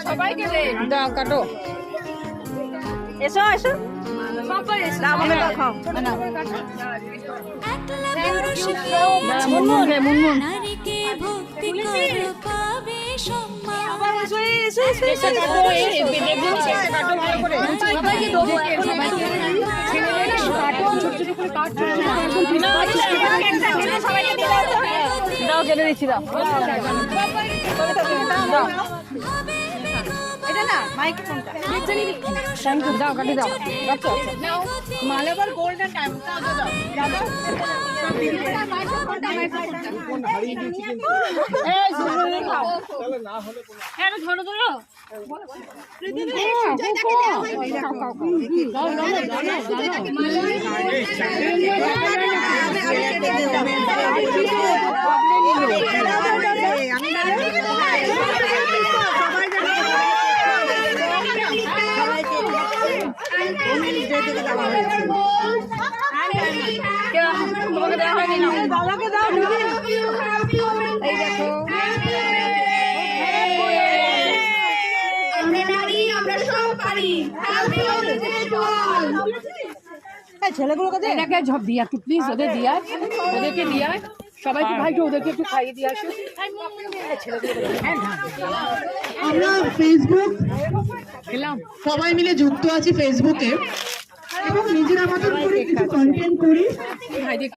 সবাইকে দে দাও কাটো এসো এসো সবাই এসো আমাকে খাও না মুনমুন নারীকে ভক্তি করে পাবে সম্মান আবার এসো এসো এসো কাটো কাটো ভালো করে সবাইকে দেবো সবাইকে কাটো ছোট ছোট করে কাটো না সবাইকে দাও কেটে দিচ্ছি দাও দাও এটা না মাইক্রোফোনটা থ্যাংক ইউ দাও কাটি দাও আচ্ছা নাও মালাবার গোল্ডেন টাইম দাও দাও দাদা মাইক্রোফোনটা কোন হারিয়ে দিয়েছি কিন্তু এই সুন্দর খাও তাহলে না হলে কোন এটা ধরো ধরো ছেলেগুলোকে এটাকে ঝপ দিয়া একটু প্লিজ ওদের দিয়া ওদেরকে দিয়া সবাইকে ভাইকে ওদেরকে একটু খাইয়ে দিয়ে আসো আমরা ফেসবুক সবাই মিলে যুক্ত আছি ফেসবুকে এবং নিজেরা মতন করে কিছু কন্টেন্ট করি।